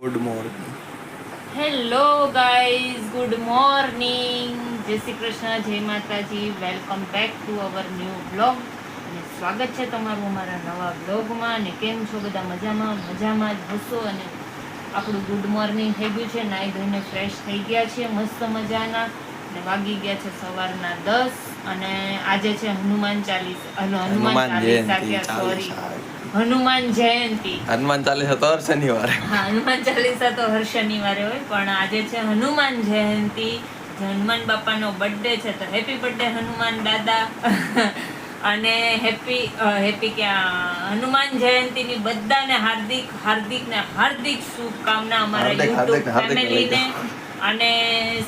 Good morning. Hello guys, good morning. જય શ્રી કૃષ્ણ, જય માતાજી. Welcome back to our new blog અને સ્વાગત છે તમારું અમારા નવા બ્લોગમાં. અને કેમ છો બધા? મજામાં જ હશો. અને આપણું ગુડ મોર્નિંગ થઈ ગયું છે, નાહી ધોઈને ફ્રેશ થઈ ગયા છે મસ્ત મજાના. અને વાગી ગયા છે સવારના 10 અને આજે છે હનુમાન ચાલીસા હનુમાન જયંતિ. હનુમાન ચાલીસા તો હર શનિવારે. હા, હનુમાન ચાલીસા તો હર શનિવારે હોય, પણ આજે છે હનુમાન જયંતિ. હનુમાન બાપાનો બર્થડે છે, તો હેપી બર્થડે હનુમાન દાદા. અને હનુમાન જયંતિની બધાને હાર્દિક શુભકામના અમારા યુટ્યુબ ફેમિલીને. અને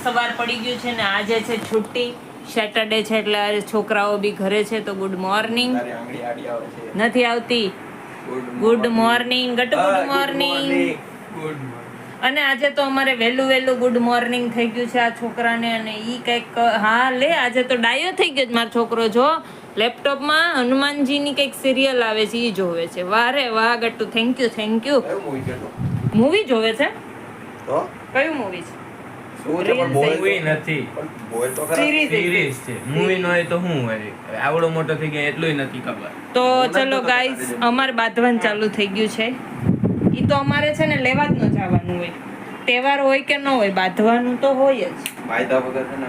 સવાર પડી ગયું છે ને આજે છે છુટ્ટી, સેટરડે છે એટલે છોકરાઓ બી ઘરે છે. તો ગુડ મોર્નિંગ. નથી આવતી. Good morning Gatu, good morning. અને આજે તો અમારે વહેલું ગુડ મોર્નિંગ થઈ ગયું છે આ છોકરાને. અને ઈ કંઈક આજે તો ડાયો થઈ ગયો મારો છોકરો. જો લેપટોપમાં હનુમાનજીની કંઈક સિરિયલ આવે છે, ઈ જોવે છે. વારે વાહ ગટુ, થેન્ક યુ. મૂવી જોવે છે? કયું મૂવી છે? મૂવી નથી, સિરીઝ છે. મૂવી નો હોય તો શું હોય? આવડો મોટો થઈ ગયો એટલું નથી ખબર. તો ચલો ગાઈઝ, અમારે બાંધવાનું ચાલુ થઈ ગયું છે. ઈ તો અમારે છે ને લેવા જ ન જવાનું હોય, તહેવાર હોય કે ન હોય, બાંધવાનું તો હોય જ. વાયદા વગર છે ને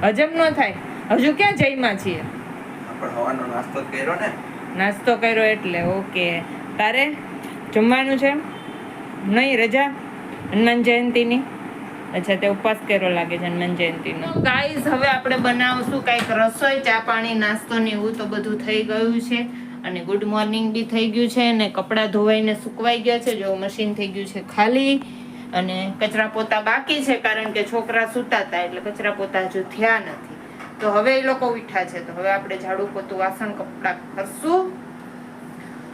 હજમ ન થાય. હજુ ક્યાં જઈમાં છીએ? આપણે હવાનો નાસ્તો કર્યો ને. નાસ્તો કર્યો એટલે ઓકે. તારે જમવાનું છે? નહીં, રજા હનુમાન જયંતિની. અચ્છા, તે ઉપવાસ કર્યો લાગે છે હનુમાન જયંતિનો. ગાઈઝ, હવે આપણે બનાવશું કંઈક રસોઈ, ચા પાણી નાસ્તો ને એવું તો બધું થઈ ગયું છે. અને ગુડ મોર્નિંગ બી થઈ ગયું છે. અને કપડાં ધોવાઈને સુકવાઈ ગયા છે. જો મશીન થઈ ગયું છે ખાલી. અને કચરા પોતા બાકી છે, કારણ કે છોકરા સૂતા હતા એટલે કચરા પોતા હજુ થયા નથી. તો હવે એ લોકો ઉઠ્યા છે, તો હવે આપણે ઝાડુ પોતું વાસણ કપડાં કરશું.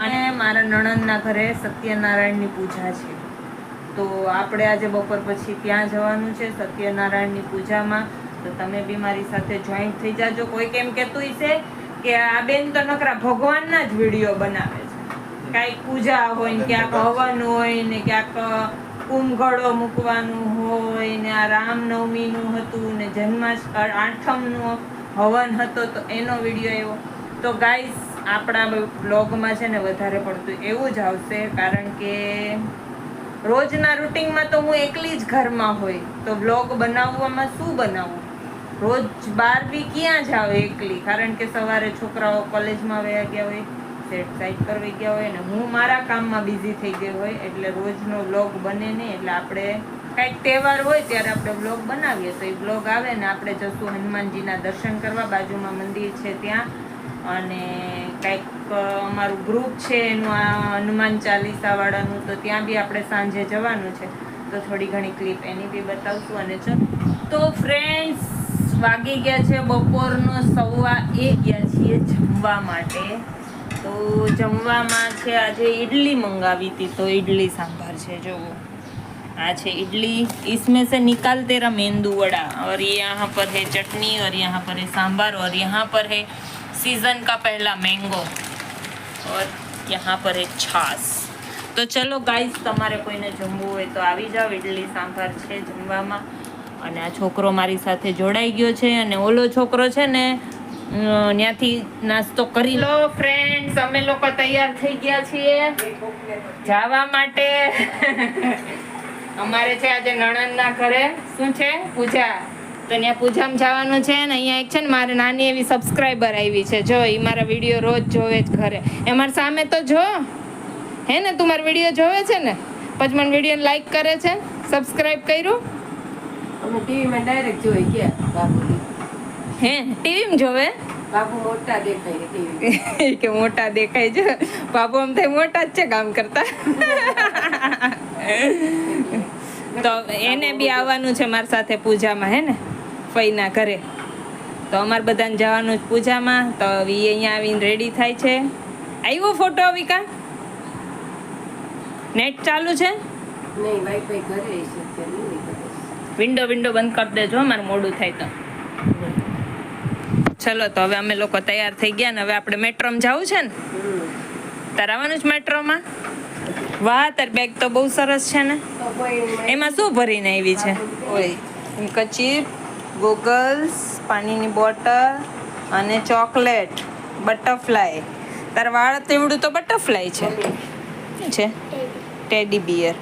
અને મારા નણંદના ઘરે સત્યનારાયણની પૂજા છે, તો આપણે આજે બપોર પછી ત્યાં જવાનું છે સત્યનારાયણની પૂજામાં. તો તમે બી મારી સાથે જોઈન્ટ થઈ જાજો. કોઈ કેમ કહેતું છે કે આ બેન તો નકરા ભગવાનના જ વિડીયો બનાવે છે, કાંઈક પૂજા હોય ને ક્યાંક હવન હોય ને ક્યાંક કુંભગળો મૂકવાનું હોય ને આ રામનવમીનું હતું ને આઠમનો હવન હતો તો એનો વિડીયો એવો. તો ગાઈસ, આપણા બ્લોગમાં છે ને વધારે પડતું એવું જ આવશે, કારણ કે રોજના રૂટિનમાં તો હું એકલી જ ઘરમાં હોય, તો બ્લોગ બનાવવામાં શું બનાવું? રોજ બહાર બી ક્યાં જાવ એકલી, કારણ કે સવારે છોકરાઓ કોલેજમાં વયા ગયા હોય, સેટ સાઈડ પર વહી ગયા હોય, અને હું મારા કામમાં બિઝી થઈ ગઈ હોય, એટલે રોજનો બ્લોગ બને નહીં. એટલે આપણે કંઈક તહેવાર હોય ત્યારે આપણે બ્લોગ બનાવીએ, તો એ બ્લોગ આવે ને આપણે જશું હનુમાનજીના દર્શન કરવા. બાજુમાં મંદિર છે ત્યાં. અને કંઈક અમારું ગ્રુપ છે એનું આ હનુમાન ચાલીસા વાળાનું, તો ત્યાં બી આપણે સાંજે જવાનું છે. તો થોડી ઘણી ક્લિપ એની બી બતાવશું. અને ચલો તો ફ્રેન્ડ્સ, વાગી ગયા છે બપોરનો 1:15 ગયા છીએ જમવા માટે. તો જમવામાં છે આજે ઇડલી મંગાવી હતી, તો ઇડલી સાંભાર છે. જો આ છે इडली, इसमें से निकाल तेरा मेंदू वड़ा, और ये यहाँ पर है चटनी, और यहाँ पर है सांभर, और यहाँ पर है सीजन का पहला मैंगो, और यहाँ पर है छाछ. તો ચલો ગાઈઝ, તમારે કોઈને જમવું હોય તો આવી જાઓ. ઇડલી સાંભાર છે જમવામાં. અને આ છોકરો મારી સાથે જોડાઈ ગયો છે, અને ઓલો છોકરો છે ને ત્યાંથી નાસ્તો કરી લો. ફ્રેન્ડ્સ, અમે લોકો તૈયાર થઈ ગયા છીએ જવા માટે. અમારે છે આજે નણંદના ઘરે શું છે, પૂજા. તો ત્યાં પૂજામાં જવાનું છે. ને અહીંયા એક છે ને મારે નાની એવી સબસ્ક્રાઈબર આવી છે, જો એ મારા વિડીયો રોજ જોવે જ ઘરે. એ મારી સામે તો જો, હે ને, તું મારા વિડીયો જોવે છે ને, પછી મને વિડીયો લાઈક કરે છે, સબસ્ક્રાઈબ કર્યું. અમે ટીવીમાં ડાયરેક્ટ જોઈ ગયા બાપુ. હે, ટીવીમાં જોવે? બાપુ મોટા દેખાય ટીવી કે મોટા દેખાય છે. બાપુ આમ થાય મોટા જ છે કામ કરતા. તો એને બી આવવાનું છે મારી સાથે પૂજામાં, હે ને, ફઈના ઘરે. તો અમારે બધાને જવાનું છે પૂજામાં. તો એ અહીંયા આવીને રેડી થાય છે. આવ્યો ફોટો અવિકા? નેટ ચાલુ છે? નહીં, વાઈફાઈ ઘરે છે. વિન્ડો બંધ કરી દેજો, મારે મોડું થાય તો. ચલો, તો હવે અમે લોકો તૈયાર થઈ ગયા ને હવે આપણે મેટ્રોમાં જવું છે ને. તારે આવવાનું છે મેટ્રોમાં? વાહ, તાર બેગ તો બહુ સરસ છે ને. તો કોઈ એમાં શું ભરીને આવી છે? ઓય કચીપ, ગોગલ્સ, પાણીની બોટલ અને ચોકલેટ, બટરફ્લાય. તાર વાળ તેવડું તો બટરફ્લાય છે. શું છે? Teddy beer.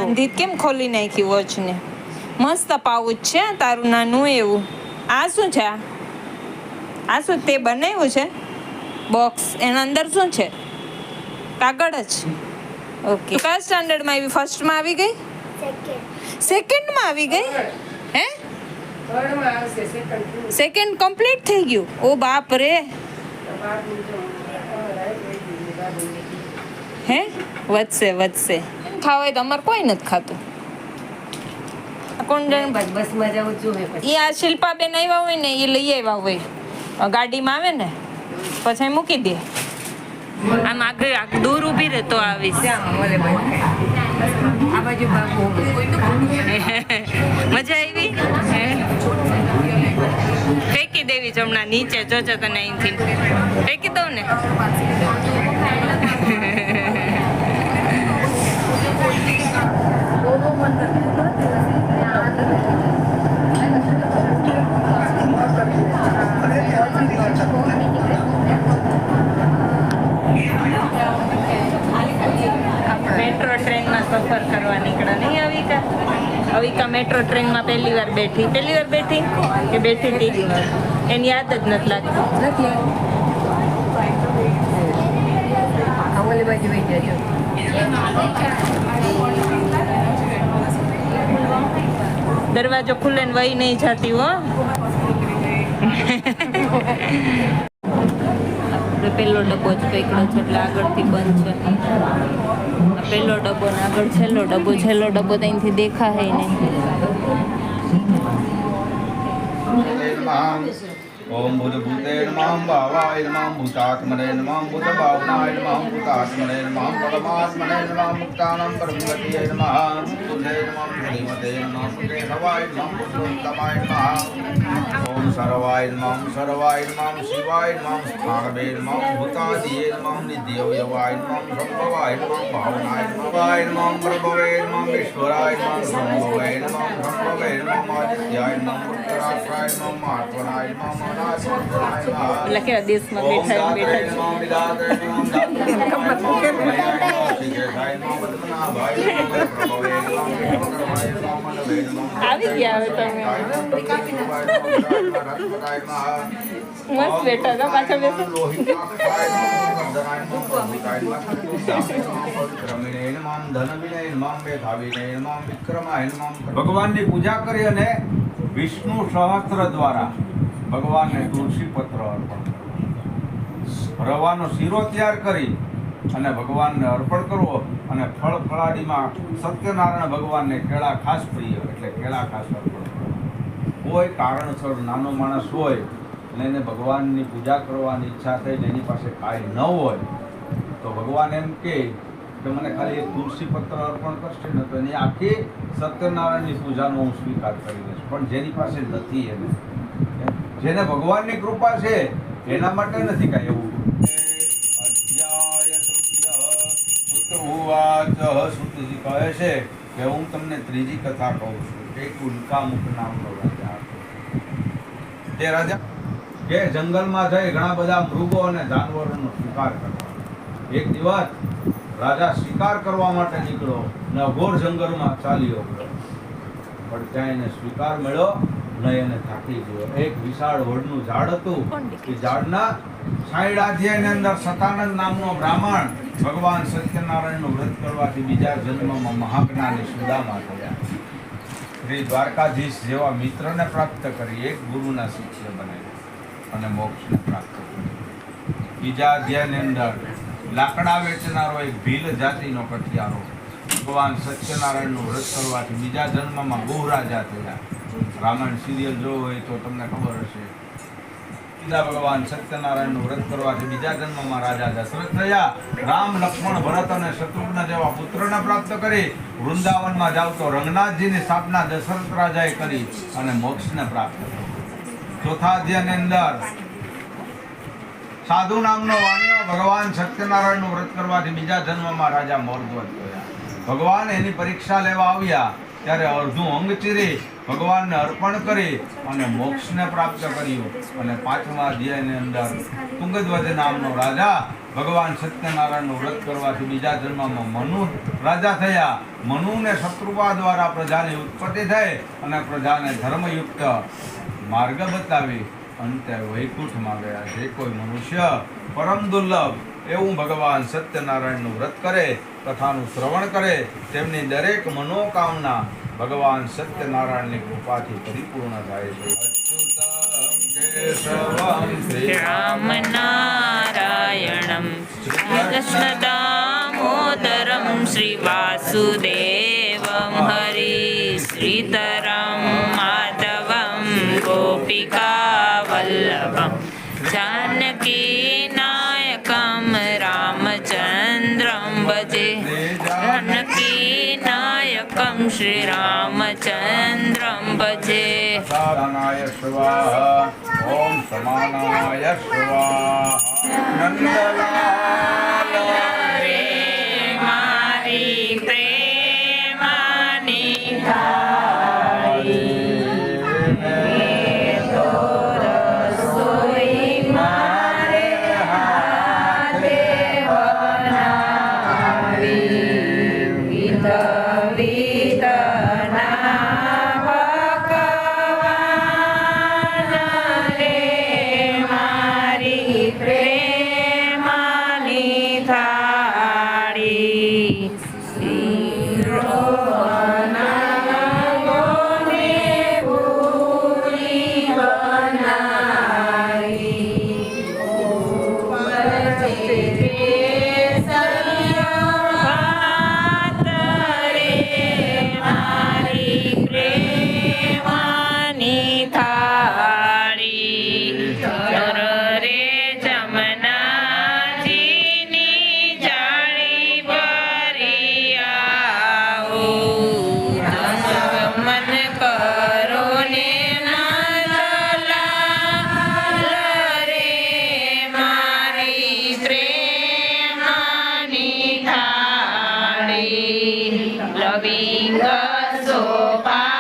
અંધિત કેમ ખોલી નાખી વોચને? મસ્ત પાઉચ છે તારું નાનું એવું. આ શું છે? આ શું તે બનાવ્યું છે? બોક્સ. એના અંદર શું છે? કાગળ જ. ઓકે. કયા સ્ટાન્ડર્ડમાં આવી? ફર્સ્ટમાં આવી ગઈ? સેકન્ડમાં આવી ગઈ? હે? થર્ડમાં આવશે સેકન્ડ સેકન્ડ કમ્પ્લીટ થઈ ગયું? ઓ બાપ રે. હે? વધશે. ખાવા હોય તો અમારે કોઈ નથી ખાતું. આ કોણ જાણે? બસમાં જવું જોઈએ પછી એ આ શિલ્પાબેન આવ્યા હોય ને એ લઈ આવ્યા હોય ગાડીમાં આવે ને પછી મૂકી દે. આમ આગળ દૂર ઊભી રહે તો આવીશ. ત્યાં મળે બધે. આ બાજુ બાપુ મજા આવી? ફેંકી દેવી છે હમણાં નીચે. જોજો તને અહીંથી ફેંકી દઉં ને. મેટ્રો ટ્રેનમાં સફર કરવા નીકળ્યા નહીં અવિકા? અવિકા મેટ્રો ટ્રેનમાં પહેલી વાર બેઠી કે બેઠી હતી એની યાદ જ નથી લાગતી. અમલી બાજુ વહી જજો દરવાજો ખુલે ને વહી નહીં જાતી હો. આપણે પેલો ડબ્બો જ પકડ્યો છે એટલે આગળથી બંધ છે. આ પેલો ડબ્બો ને આગળ છેલ્લો ડબ્બો તો અહીંથી દેખાય નહીં. ओम बुधभूते नमः भावाय नमः भूतात्मने नमः बुधभावनाय नमः भूतात्मने नमः परमात्मने नमः मुक्तानां परमगतये नमः बुद्धे नमः श्रीमते नमः सुदेहवाय नमः पुरुषोत्तमाय नमः ओम सर्वाय नमः शिवाय नमः स्थानवे नमः भूतादिये नमः नित्यवयवाय नमः संभवाय नमः भावनाय नमः प्रभवे नमः ईश्वराय नमः संभवे नमः आदित्याय नमः उत्तराक्षाय नमः महात्मनाय नमः એટલે કેવા દેશમાં બેઠા આવી ગયા હવે તમે. મસ્ત બેઠા હતા પાછા બેસો. ભગવાનની પૂજા કરી અને વિષ્ણુ સહસ્ત્ર દ્વારા ભગવાનને તુલસી પત્ર અર્પણ કરવો, રવાનો શીરો તૈયાર કરી અને ભગવાનને અર્પણ કરવો અને ફળ ફળાડીમાં સત્યનારાયણ ભગવાનને કેળા ખાસ પ્રિય એટલે કેળા ખાસ અર્પણ કરવો. કોઈ કારણસર નાનો માણસ હોય અને એને ભગવાનની પૂજા કરવાની ઈચ્છા થઈ ને એની પાસે કાંઈ ન હોય તો ભગવાન એમ કે મને ખાલી એક તુલસી પત્ર અર્પણ કરશે ને તો એની આખી સત્યનારાયણની પૂજાનો હું સ્વીકાર કરી લઈશ. પણ જેની પાસે નથી એને, જેને ભગવાનની કૃપા છે એના માટે નથી કાંઈ એવું. સુતજી કહે છે કે હું તમને ત્રીજી કથા કહું છું. એક ઉલ્કામુખ નામનો રાજા હતો. તે રાજા કે જંગલમાં જઈ ઘણા બધા મૃગો અને જાનવરોનો શિકાર કરવાનો. એક દિવસ રાજા શિકાર કરવા માટે નીકળ્યો ને અઘોર જંગલમાં ચાલ્યો ગયો, પણ ત્યાં એને શિકાર મળ્યો નહીં, એને થાકી ગયો. એક વિશાળ વડનું ઝાડ હતું. એ ઝાડના સાઈડાધ્યાયની અંદર સતાનંદ નામનો બ્રાહ્મણ ભગવાન સત્યનારાયણનું વ્રત કરવાથી બીજા જન્મમાં મહાજ્ઞાની સુદામા થયા. શ્રી દ્વારકાધીશ જેવા મિત્રને પ્રાપ્ત કરી, એક ગુરુના શિષ્ય બનાવ્યા અને મોક્ષને પ્રાપ્ત કર્યું. બીજા અધ્યાયની અંદર લાકડા વેચનારો એક ભીલ જાતિનો કઠિયારો ભગવાન સત્યનારાયણનું વ્રત કરવાથી બીજા જન્મમાં ગોહરાજા થયા. રામાયણ સિરિયલ જો હોય તો તમને ખબર હશે. ભગવાન સત્યનારાયણનું વ્રત કરવાથી બીજા જન્મમાં રાજા દશરથ થયા. રામ, લક્ષ્મણ, ભરત અને શત્રુઘ્ન જેવા પુત્રને પ્રાપ્ત કરી વૃંદાવનમાં જાવ તો રંગનાથજીની સ્થાપના દશરથ રાજાએ કરી અને મોક્ષને પ્રાપ્ત કર્યું. ચોથા અધ્યાયની અંદર સાધુ નામનો વાણિયો ભગવાન સત્યનારાયણનું વ્રત કરવાથી બીજા જન્મમાં રાજા મોરધ્વજ થયા. ભગવાન એની પરીક્ષા લેવા આવ્યા ત્યારે અડધું અંગ ચીરી ભગવાનને અર્પણ કરી અને મોક્ષને પ્રાપ્ત કર્યું. અને 5મા અધ્યાયની અંદર તુંગધ્વજ નામનો રાજા ભગવાન સત્યનારાયણનું વ્રત કરવાથી બીજા જન્મમાં મનુ રાજા થયા. મનુને શત્રુપા દ્વારા પ્રજાની ઉત્પત્તિ થઈ અને પ્રજાને ધર્મયુક્ત માર્ગ બતાવી અંતે વૈકુંઠમાં ગયા. જે કોઈ મનુષ્ય પરમ દુર્લભ એવું ભગવાન સત્યનારાયણનું વ્રત કરે, કથાનું શ્રવણ કરે, તેમની દરેક મનોકામના ભગવાન સત્યનારાયણની કૃપાથી પરિપૂર્ણ થાય છે. અચ્યુતમ કેશવમ શ્રી રામ નારાયણમ કૃષ્ણ દામોદરમ શ્રી વાસુદેવમ હરિ શ્રીધરમ માધવમ ગોપિકા વલ્લભમ જાનકી નાયકમ રામચંદ્રમ ભજે જાનકી નાયકમ શ્રી રામચંદ્રમ ભજે. સાધનાય સ્વાહા ઓમ સમાનાય સ્વાહા. નંદલાલ રે મારી પ્રેમાની થાળી તો રસોઈ મારે હાથે બનાવી વિધ વિધના પકવાન રે મારી પ્રેમાની થાળી. શીરો બનાવોને પૂરી બનાવી ભાત રે મારી પ્રેમાની થાળી. ચર રે જમનાજીની જાળી ભરી આવો મન કરો ને નંદલાલ રે મારી પ્રેમાની થાળી. લવિંગ સોપારીને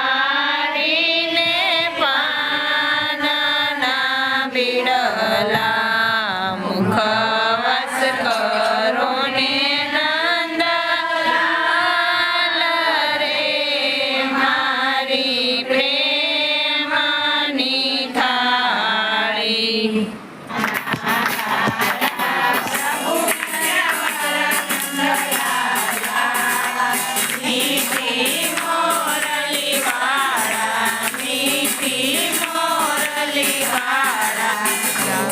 પાનના બીડલા મુખવાસ કરો ને નંદલાલ રે મારી પ્રેમાની થાળી. મીઠી મોરલી વાળા મીઠી મોરલી વાળા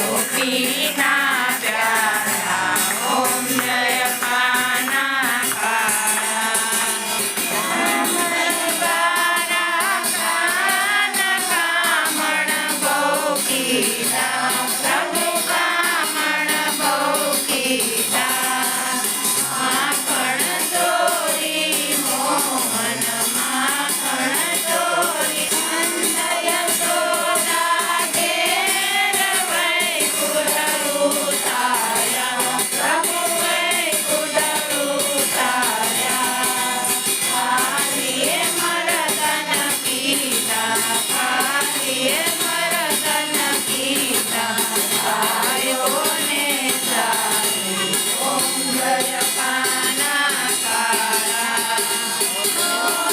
ગોપીના પ્યારા ઓમ જય પાના કામણ ગોપીના પ્રભુ કામણ ગોપીના માખણ ચોરી મોહન માખણ ચોરી અંદય સોદા ઘેર વૈકુંઠ ઉતાર્યા પ્રભુ વૈકુંઠ ઉતાર્યા. હારીએ મરદન પીતા હારીએ મરદન પીતા આયોને ચાલે ઓમ જય પાના કાળા.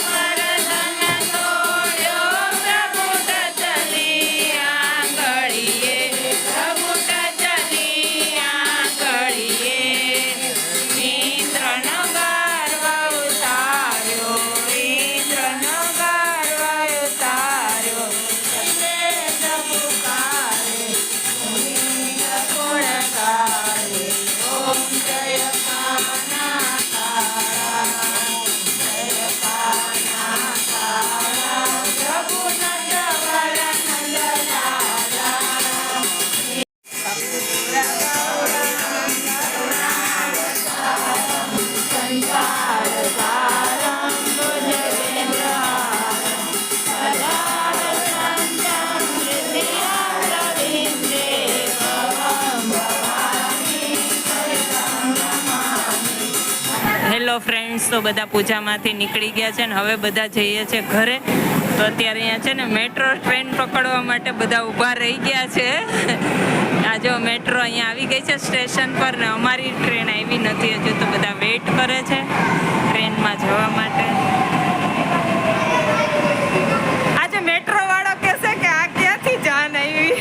મરદન તોડ્યો પ્રભુટ ચલી આંગળીએ પ્રભુટ ચલી આંગળીએ. ઇન્દ્રનો ગર્વ ઉતાર્યો ઇન્દ્રનો ગર્વ ઉતાર્યો. પ્રભુ કારે ગુણકારે ઓમ જય પાના કાળા જય પાના કાળા પ્રભુ નંદવર નંદલાલા. સંસાર સારમ ભુજગેન્દ્રારમ સદાર સંતમ હૃદયારવિંદે ભવમ ભવાની પરિસંગમામિ. હેલો ફ્રેન્ડ્સ, ફ્રેન્ડ્સ તો બધા પૂજામાંથી નીકળી ગયા છે ને હવે બધા જઈએ છે ઘરે. તો અત્યારે અહીંયા છે ને મેટ્રો ટ્રેન પકડવા માટે બધા ઊભા રહી ગયા છે. આ જો મેટ્રો અહીંયા આવી ગઈ છે સ્ટેશન પર ને અમારી ટ્રેન આવી નથી હજુ, તો બધા વેઇટ કરે છે ટ્રેનમાં જવા માટે. આજે મેટ્રો વાળો કહેશે કે આ ક્યાંથી જાન આવી.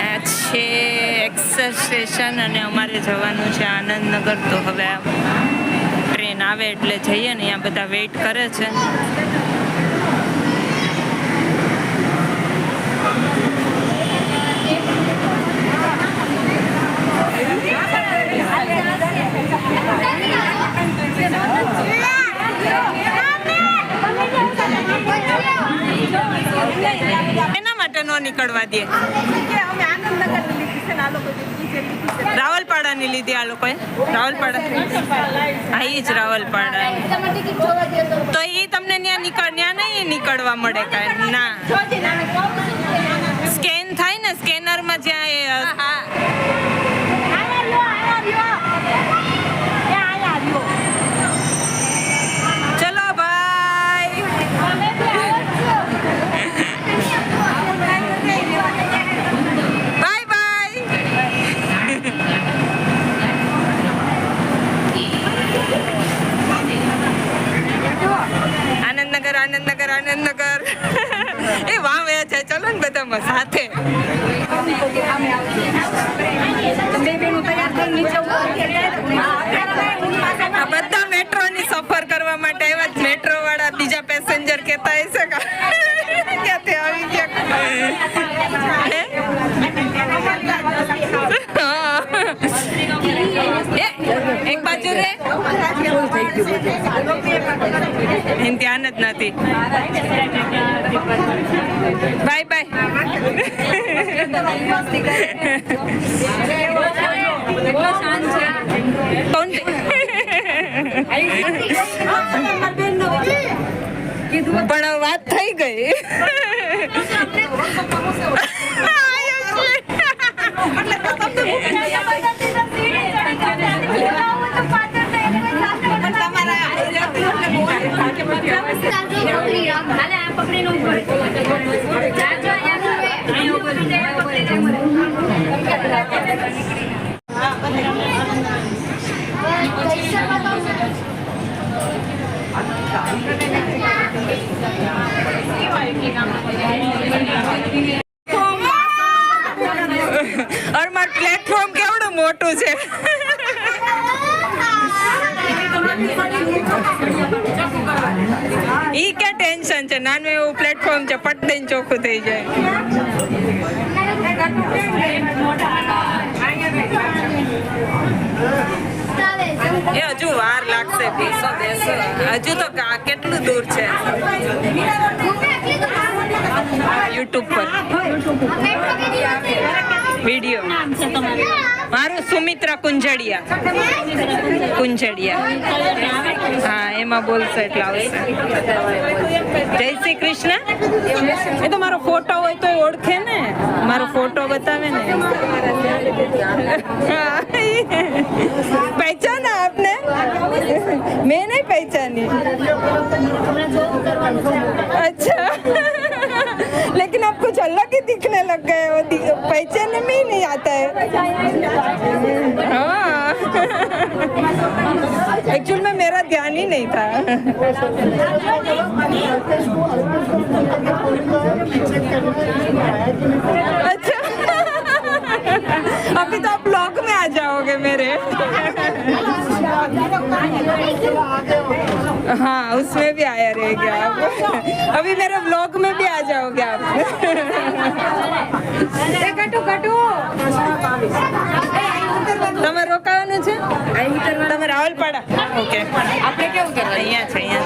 આ છે એક્સેસ સ્ટેશન અને અમારે જવાનું છે આનંદનગર. તો હવે ટ્રેન આવે એટલે જઈએ ને, અહીંયા બધા વેઇટ કરે છે. એના માટે નો નીકળવા દે. રાવલપાડાની લીધી આ લોકોએ. રાવલપાડા, હા એ જ રાવલપાડા. તો એ તમને ત્યાં નહીં નીકળવા મળે કાંઈ ના. સ્કેન થાય ને, સ્કેનરમાં જ્યાં ચલો ભાઈ. Bye bye. આનંદનગર આનંદનગર આનંદનગર. એ વાવે છે, ચલો ને બધામાં સાથે. આ બધા મેટ્રોની સફર કરવા માટે આવ્યા. મેટ્રો વાળા બીજા પેસેન્જર કહેતા હશે કે ક્યાંથી આવી ગયા. એક બાજુ રે, એમ ધ્યાન જ નથી. Bye bye. પણ વાત થઈ ગઈ. और मार प्लेटफॉर्म केवड़ो मोटो छे. ઈ क्या टेंशन છે, નાનું એવું પ્લેટફોર્મ છે, પટ દઈને ચોખ્ખું થઈ જાય. એ હજુ વાર લાગશે. બેસો બેસો, હજુ તો કેટલું દૂર છે. યુટ્યુબ પર વિડીયો મારું સુમિત્રા કુંજડિયા. હા, એમાં બોલશે એટલે આવશે. જય શ્રી કૃષ્ણ. એ તો મારો ફોટો હોય તો ઓળખે ને, મારો ફોટો બતાવે ને. पहचाना आपने? मैं नहीं पहचानी. अच्छा, लेकिन आप कुछ अलग ही दिखने लग गए हो. पहचानने में ही नहीं आता है. हाँ, एक्चुअल में मेरा ध्यान ही नहीं था. अच्छा, अभी तो आप ब्लॉग में आ जाओगे मेरे. हाँ, उसमें भी आया रहेगा आप. अभी मेरे ब्लॉग में भी आ जाओगे आप. તમે રોકાવાનું છે? તમે રાવલપાડા? ઓકે, આપણે કેવું કરવા? અહીંયા છે, અહીંયા.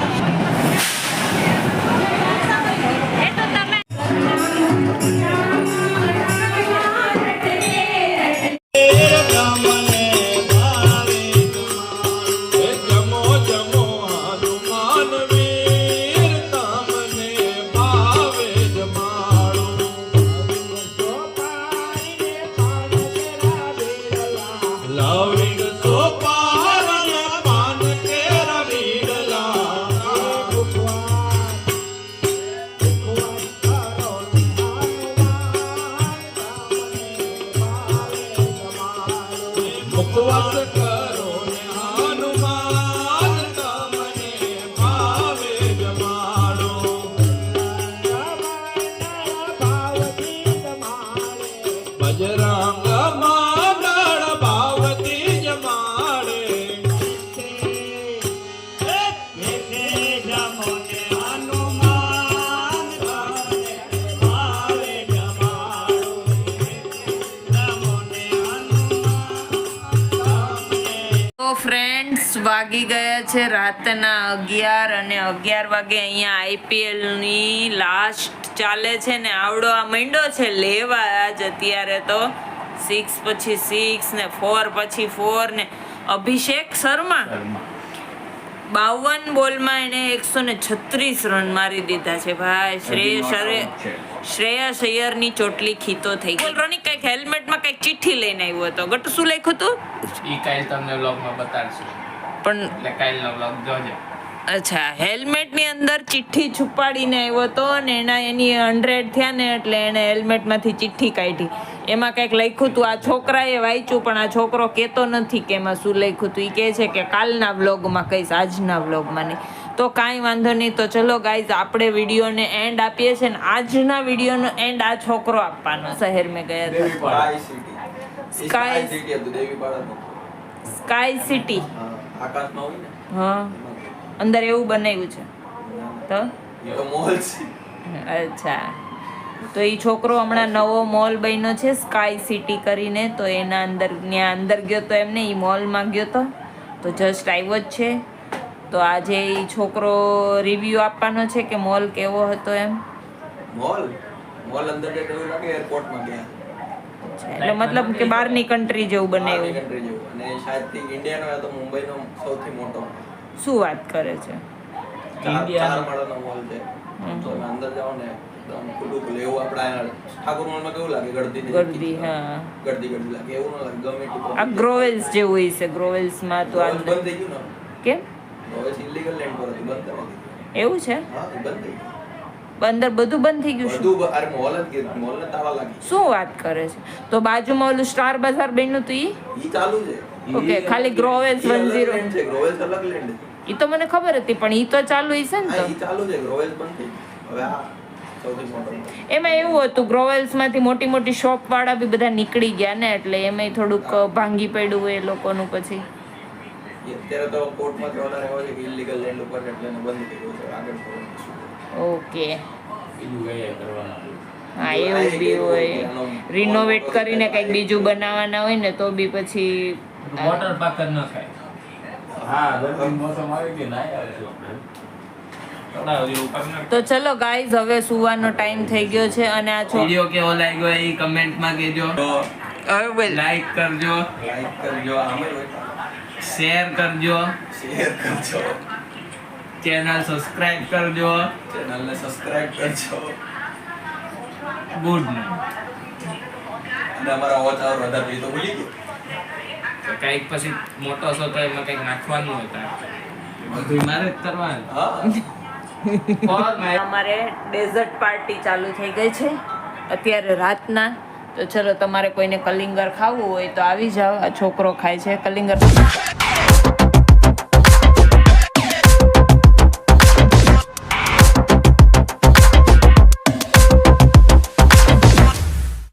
તો ફ્રેન્ડ્સ વાગી ગયા છે રાતના 11 અને 11 વાગે અહીંયા આઈપીએલની લાસ્ટ ચાલે છે ને આવડો આ મંડ્યો છે લેવા આજ અત્યારે તો 6 પછી 6 ને 4 પછી 4 ને અભિષેક શર્મા 52 બોલમાં એને 136 રન મારી દીધા છે ભાઈ. શ્રેયસ અય્યરની ચોટલી ખીતો થઈ ગઈ. રોની કઈક હેલ્મેટમાં કઈક ચિઠ્ઠી લઈને આવ્યો હતો. ગટુ શું લખ્યું હતું? ઈ કાલ તમને વ્લોગમાં બતાડશું, પણ એટલે કાલનો વ્લોગ જોજો. અચ્છા, હેલ્મેટની અંદર ચિઠ્ઠી છુપાડીને આવ્યો હતો અને એની 100 થયા ને એટલે એને હેલ્મેટમાંથી ચિઠ્ઠી કાઢી. એમાં કંઈક લખ્યું હતું. આ છોકરાએ વાંચ્યું પણ આ છોકરો કહેતો નથી કે એમાં શું લખ્યું હતું. એ કહે છે કે કાલના વ્લોગમાં કહીશ, આજના વ્લોગમાં નહીં. તો કાંઈ વાંધો નહીં. તો ચલો ગાઈઝ, આપણે વિડીયોને એન્ડ આપીએ છીએ ને આજના વિડીયોનો એન્ડ આ છોકરો આપવાનો. શહેર મેં ગયા હતા સ્કાય સિટી હતું, દેવી પાડા સ્કાય સિટી. આકાશમાં હોય ને. હા, અંદર એવું બનાવ્યું છે તો એ તો મોલ છે. અચ્છા, તો એ છોકરો હમણાં નવો મોલ બન્યો છે સ્કાય સિટી કરીને. તો એના અંદર ત્યાં અંદર ગયો તો એમને એ મોલમાં ગયો તો જસ્ટ આવ્યો જ છે. તો આજે એ છોકરો રિવ્યુ આપવાનો છે કે મોલ કેવો હતો એમ. મોલ અંદર જે એવું લાગે એરપોર્ટમાં ગયા. એટલે મતલબ કે બહારની કન્ટ્રી જેવું બનાવ્યું. કન્ટ્રી જેવું. અને શાયદ ઇન્ડિયાનો આ તો મુંબઈનો સૌથી મોટો. શું વાત કરે છે? ચાર માળાનો મોલ છે. તો તમે અંદર જાઓ ને એકદમ ખુલ્લું એવું આપણા ઠાકોર મોલમાં કેવું લાગે ગર્દી. હા, ગર્દી લાગે એવું ન લાગે. ગમે એટલું આ ગ્રોવેલ્સ જેવું હોય છે. ગ્રોવેલ્સમાં તો બંધ અંદર થઈ ગયું ને. કેમ ગ્રોવેલ્સ ઇલીગલ લેન્ડ પર હતું, બંધ કરી દીધું. એવું છે? હા, એ બંધ થઈ ગયું. અંદર બધું બંધ થઈ ગયું છે. બધું અરે મોલ જ ગયું, મોલને તાળા લાગી. શું વાત કરે છે? તો બાજુમાં ઓલું સ્ટાર બજાર બન્યું હતું ઈ ચાલુ છે. ઓકે, ખાલી ગ્રોવેલ્સ 10 લેન્ડ છે, ગ્રોવેલ્સ અલગ લેન્ડ છે. ઈ તો મને ખબર હતી પણ ઈ તો ચાલુ હશે ને. હા, તો ઈ ચાલુ છે, ગ્રોવેલ્સ બંધ થઈ ગયું. હવે આ સૌથી મોટો. એમાં એવું હતું, ગ્રોવેલ્સ માંથી મોટી મોટી શોપ વાળા બી બધા નીકળી ગયા ને એટલે એમાં થોડુંક ભાંગી પડ્યું એ લોકોનું. પછી અત્યારે તો કોર્ટમાં ઓર્ડર આવ્યો છે કે ઇલીગલ લેન્ડ ઉપર એટલે એને બંધ થઈ ગયું છે. આગળ જોવાનું. ઓકે, બીજું કઈ કરવાના. હા એવું બી હોય. રિનોવેટ કરીને કંઈક બીજું બનાવવાના હોય ને તો બી પછી વોટર પાર્ક જ ન ખાય. હા, ગરમી મોસમ આવી ગઈ ના આવજો આપણે. તો ચલો ગાઈઝ, હવે સુવાનો ટાઈમ થઈ ગયો છે અને આ વિડિયો કેવો લાગ્યો એ કમેન્ટમાં કહેજો. લાઈક કરજો, લાઈક કરજો, આમે શેર કરજો, શેર કરજો, ચેનલ સબસ્ક્રાઇબ કરજો. ચેનલને સબસ્ક્રાઇબ કરજો. Good night. અને અમારા વોચ આવર વધારે તો ભૂલી ગયો. કંઈક પછી મોટો છો તો એમાં કંઈક નાખવાનું હોય બધું મારે જ કરવાનું. હા, અમારે ડેઝર્ટ પાર્ટી ચાલુ થઈ ગઈ છે અત્યારે રાતના. તો ચલો, તમારે કોઈને કલિંગર ખાવું હોય તો આવી જાઓ. આ છોકરો ખાય છે કલિંગર.